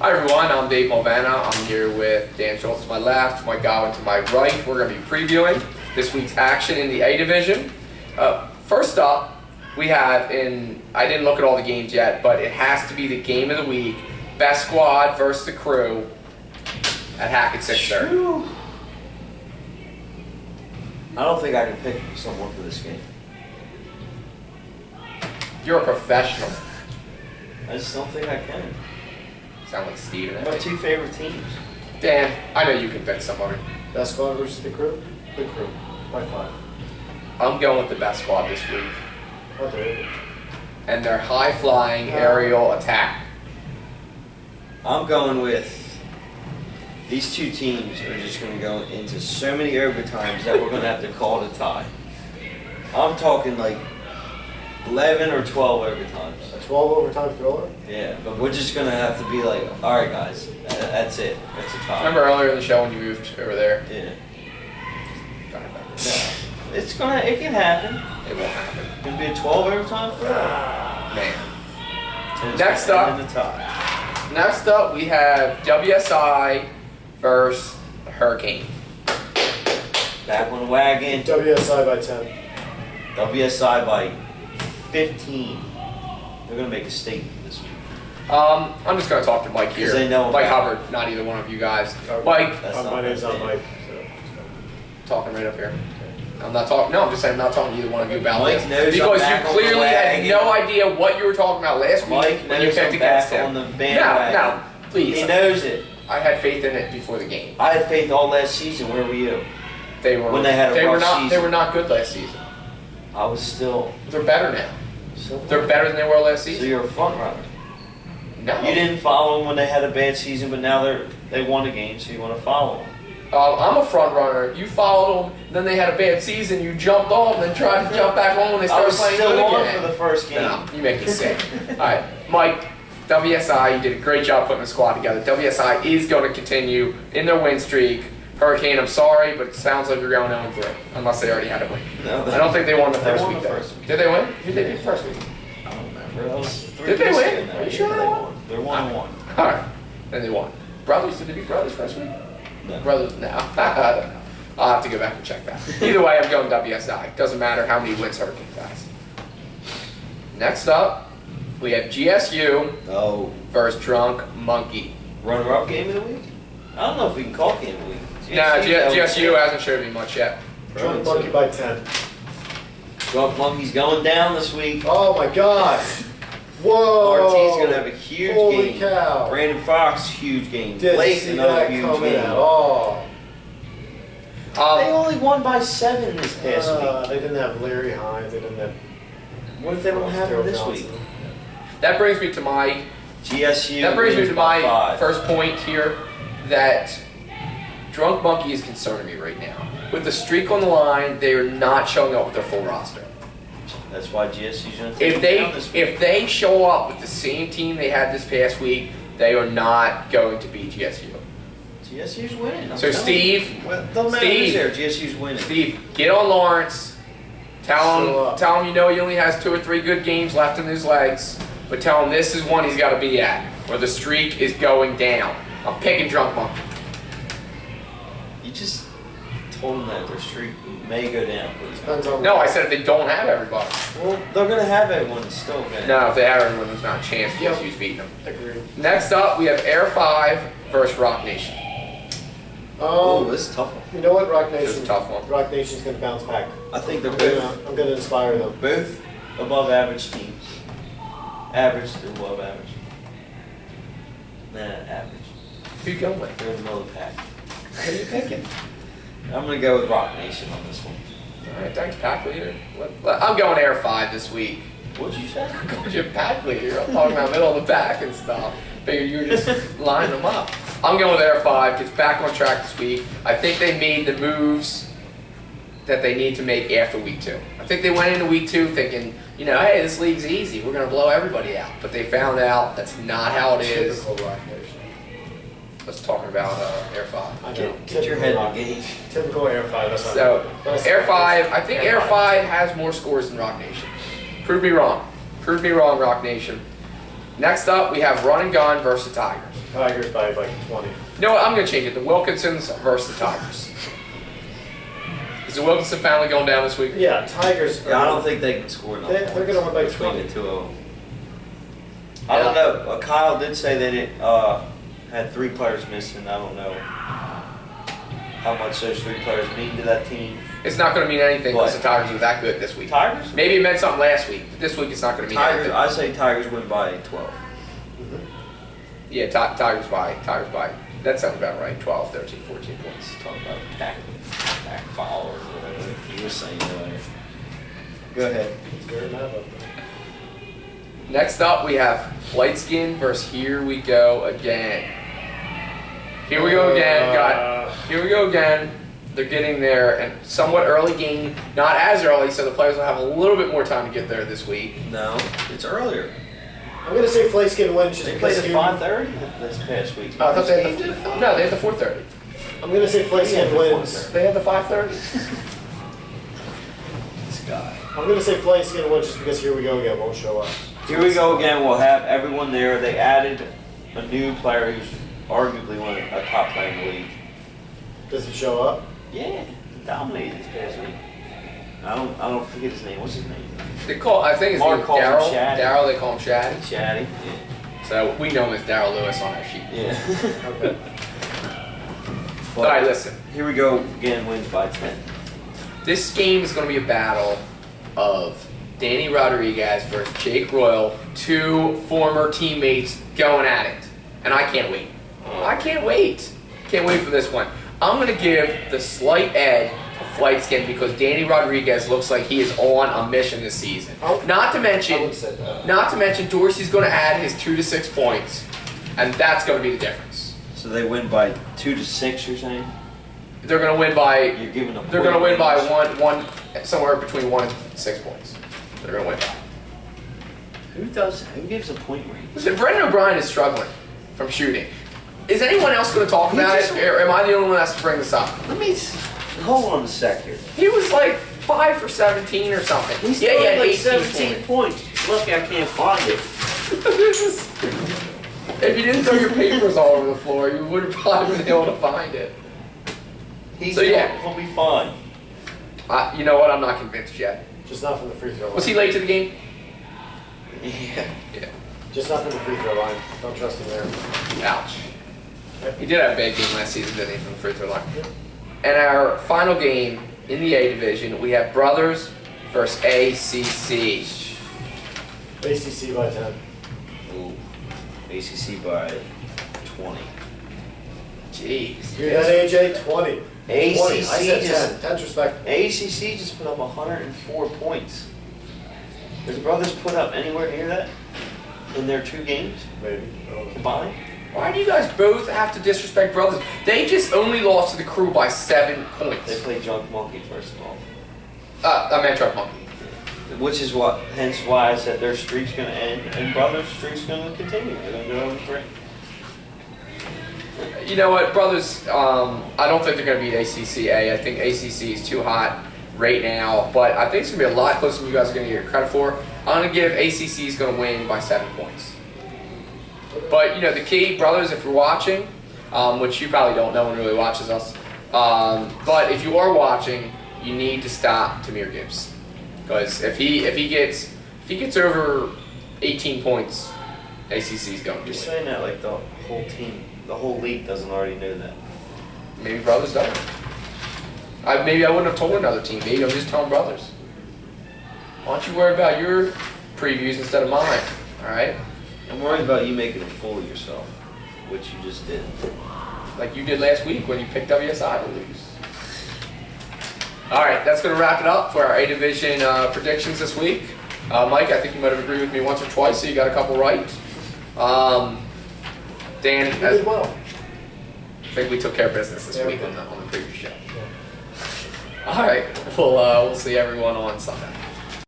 Hi everyone, I'm Dave Mulvanna. I'm here with Dan Schultz to my left, Mike Godwin to my right. We're going to be previewing this week's action in the A Division. First up, we have I didn't look at all the games yet, but it has to be the game of the week. Best squad versus the crew at HAC at 6:30. I don't think I can pick someone for this game. You're a professional. I just don't think I can. Sound like Steven. My two favorite teams. Dan, I know you can pick somebody. Best squad versus the crew? The crew. By 5. I'm going with the best squad this week. Okay. And their high-flying aerial attack. I'm going with these two teams are just going to go into so many overtimes that we're going to have to call it a tie. I'm talking like 11 or 12 overtimes. A 12 overtime thriller? Yeah, but we're just going to have to be like, all right, guys, that's it. That's a tie. Remember earlier in the show when you moved over there? Yeah. Sorry about this. No. It can happen. It won't happen. It's going to be a 12 overtime thriller. Man. And it's Next gonna up. end in a tie. Next up, we have WSI versus Hurricane. Back on the wagon. WSI by 10. WSI by 15. They're going to make a statement this week. I'm just going to talk to Mike here. 'Cause they know Mike about Hubbard, not either one of you guys. Oh, Mike, That's my name's not bad. Mike. talking right up here. I'm not talking. No, I'm just saying I'm not talking to either one of you about Mike this knows because I'm you back on clearly the had wagon. no idea what you were talking about last week Mike when you knows picked I'm against back him. on the bandwagon. No, please. He knows it. I had faith in it before the game. I had faith all last season. Where were you? They were When they had a they were rough not season. they were not good last season. I was still. They're better now. They're better than they were last So season. you're a front runner. No. You didn't follow them when they had a bad season, but now they won a game, so you want to follow them. I'm a front runner. You followed them, then they had a bad season. You jumped off, then tried to jump back on when they I started was playing still good on again. for the first game. No, you make me sick. All right, Mike, WSI, you did a great job putting the squad together. WSI is going to continue in their win streak. Hurricane, I'm sorry, but it sounds like you're going 0-3, unless they already had a win. No, I don't think they won the They first won week. the though. first week. Did they win? Who did they beat the first week? I don't remember. That was 3 Did they weeks win? ago now. Are you sure Yeah, they won? They're 1-1. All right, then they won. Brothers, did they beat Brothers first week? No. Brothers, no. I don't know. I'll have to go back and check that. Either way, I'm going WSI. Doesn't matter how many wins Hurricane has. Next up, we have GSU Oh, versus Drunk Monkey. runner-up game of the week? I don't know if we can call it game of the week. Nah, GSU 0-2. hasn't showed me much yet. Drunk Monkey by 10. Drunk Monkey's going down this week. Oh my gosh. Whoa. RT's going to have a huge Holy game. cow. Brandon Fox, huge game. Didn't Blake, see another that huge coming game. at all. They only won by 7 this past week. They didn't have Larry Hines. They didn't have. What if they don't have him this week? That brings me to my GSU. that brings me wins to by my 5. first point here that Drunk Monkey is concerning me right now. With the streak on the line, they are not showing up with their full roster. That's why GSU's going to take If them down this week. if they show up with the same team they had this past week, they are not going to beat GSU. GSU's winning. I'm So telling Steve, you. Well, don't matter who's Steve. there. GSU's winning. Steve, get on Lawrence. Show Tell up. him you know he only has 2 or 3 good games left in his legs, but tell him this is one he's got to be at, where the streak is going down. I'm picking Drunk Monkey. You just told them that their streak may go down. Depends on. No, I said if they don't have everybody. Well, they're going to have everyone still winning. No, if they have everyone, there's not a chance GSU's beating them. Agreed. Next up, we have Air 5 versus Rock Nation. Oh, this is a tough one. You know what, Rock This is Nation? a tough one. Rock Nation's gonna bounce back. I think they're I'm gonna inspire them. both above average teams. Average to above average. Nah, average. Who you going with? They're in the middle of the pack. What are you picking? I'm going to go with Rock Nation on this one. All right, thanks, pack leader. I'm going Air 5 this week. What'd you say? Because you're pack leader. I'm talking about middle of the pack and stuff. Figured you were just lining them up. I'm going with Air 5. Gets back on track this week. I think they made the moves that they need to make after week 2. I think they went into week 2 thinking, you know, hey, this league's easy. We're going to blow everybody out. But they found out that's not how it is. Typical Rock Nation. Let's talk about Air 5. I know. Get your head in Rock- the game. Typical Air 5. That's not So, that's Air not- 5, I think Air 5 has more scores than Rock Nation. Prove me wrong. Prove me wrong, Rock Nation. Next up, we have Run and Gun versus the Tigers. Tigers by like 20. You know what? I'm going to change it. The Wilkinsons versus the Tigers. Is the Wilkinson family going down this week? Yeah, Tigers. Yeah, I don't think they can score enough They're points gonna win by between 20. the two of them. I don't know. Kyle did say that it had 3 players missing. I don't know how much those 3 players mean to that team. It's not going to mean anything because What? the Tigers are that good this week. Tigers? Maybe it meant something last week, but this week it's not going to mean Tigers. anything. I say Tigers win by 12. Yeah, Tigers by. That sounds about right. 12, 13, 14 points. Talk about attack foul or whatever he was saying earlier. Go ahead. It's very mad about that. Next up, we have Flight Skin versus Here We Go Again. Here we go again. Here we go again. They're getting there and somewhat early game. Not as early, so the players will have a little bit more time to get there this week. No, it's earlier. I'm gonna say Flayskin wins just They played because at here. 5:30 this past week. I thought they had no, they had the 4:30. I'm gonna say Flayskin wins. They had the 5:30. This guy. I'm gonna say Flayskin wins just because Here We Go Again won't show up. Here we go again. We'll have everyone there. They added a new player who's arguably a top player in the league. Does he show up? Yeah, he dominated this past week. I don't forget his name. What's his name? I think his Mark name is calls him Daryl. Shaddy. Daryl, they call him Shaddy. Chatty. Yeah. So we know him as Daryl Lewis on our sheet. Yeah. Okay. All right, listen. Here we go again. Wins by 10. This game is going to be a battle of Danny Rodriguez versus Jake Royal, 2 former teammates going at it. And I can't wait. I can't wait. Can't wait for this one. I'm going to give the slight edge to Flight Skin because Danny Rodriguez looks like he is on a mission this season. Not to I mention, would say that. Dorsey's going to add his 2 to 6 points, and that's going to be the difference. So they win by 2 to 6. You're saying? They're going to win by. You're giving them. They're going to win by one, somewhere between 1 and 6 points. They're going to win by. Who gives a point range? Listen, Brendan O'Brien is struggling from shooting. Is anyone else going to talk about it, or am I the only one that has to bring this up? Hold on a sec here. He was like 5 for 17 or something. He's he had like 18 17 points. Lucky I can't find it. If you didn't throw your papers all over the floor, you would have probably been able to find it. He'll be fine. You know what? I'm not convinced yet. Just not from the free throw line. Was he late to the game? Yeah. Yeah. Just not from the free throw line. Don't trust him there. Ouch. He did have a bad game last season, didn't he, from the free throw line? And our final game in the A division, we have Brothers versus ACC. ACC by 10. Ooh. ACC by 20. Jeez. Hear that, AJ? 20. 20. I ACC said just 10. 10's respect. ACC just put up 104 points. Did the Brothers put up anywhere near that in their 2 games Maybe. I don't know. combined? Why do you guys both have to disrespect Brothers? They just only lost to the Crew by 7 points. They played Drunk Monkey first of all. I meant Truck Monkey. Which is hence why I said their streak's gonna end and Brothers' streak's gonna continue. They're gonna go over 3. You know what, Brothers, I don't think they're going to beat ACCA. I think ACC is too hot right now, but I think it's going to be a lot closer than you guys are going to get credit for. I'm going to give ACC is going to win by 7 points. But, you know, the key, Brothers, if you're watching, which you probably don't, no one really watches us, but if you are watching, you need to stop Tamir Gibbs. Because if he gets over 18 points, ACC is going to You're win. saying that like the whole team, the whole league doesn't already know that. Maybe Brothers don't. Maybe I wouldn't have told another team. Maybe I'm just telling Brothers. Why don't you worry about your previews instead of mine? All right? I'm worried about you making a fool of yourself, which you just did. Like you did last week when you picked WSI to lose. All right, that's going to wrap it up for our A Division predictions this week. Mike, I think you might have agreed with me once or twice, so you got a couple right. Dan, You did well. I think we took care of business this week on the previous show. All right, we'll see everyone on Sunday.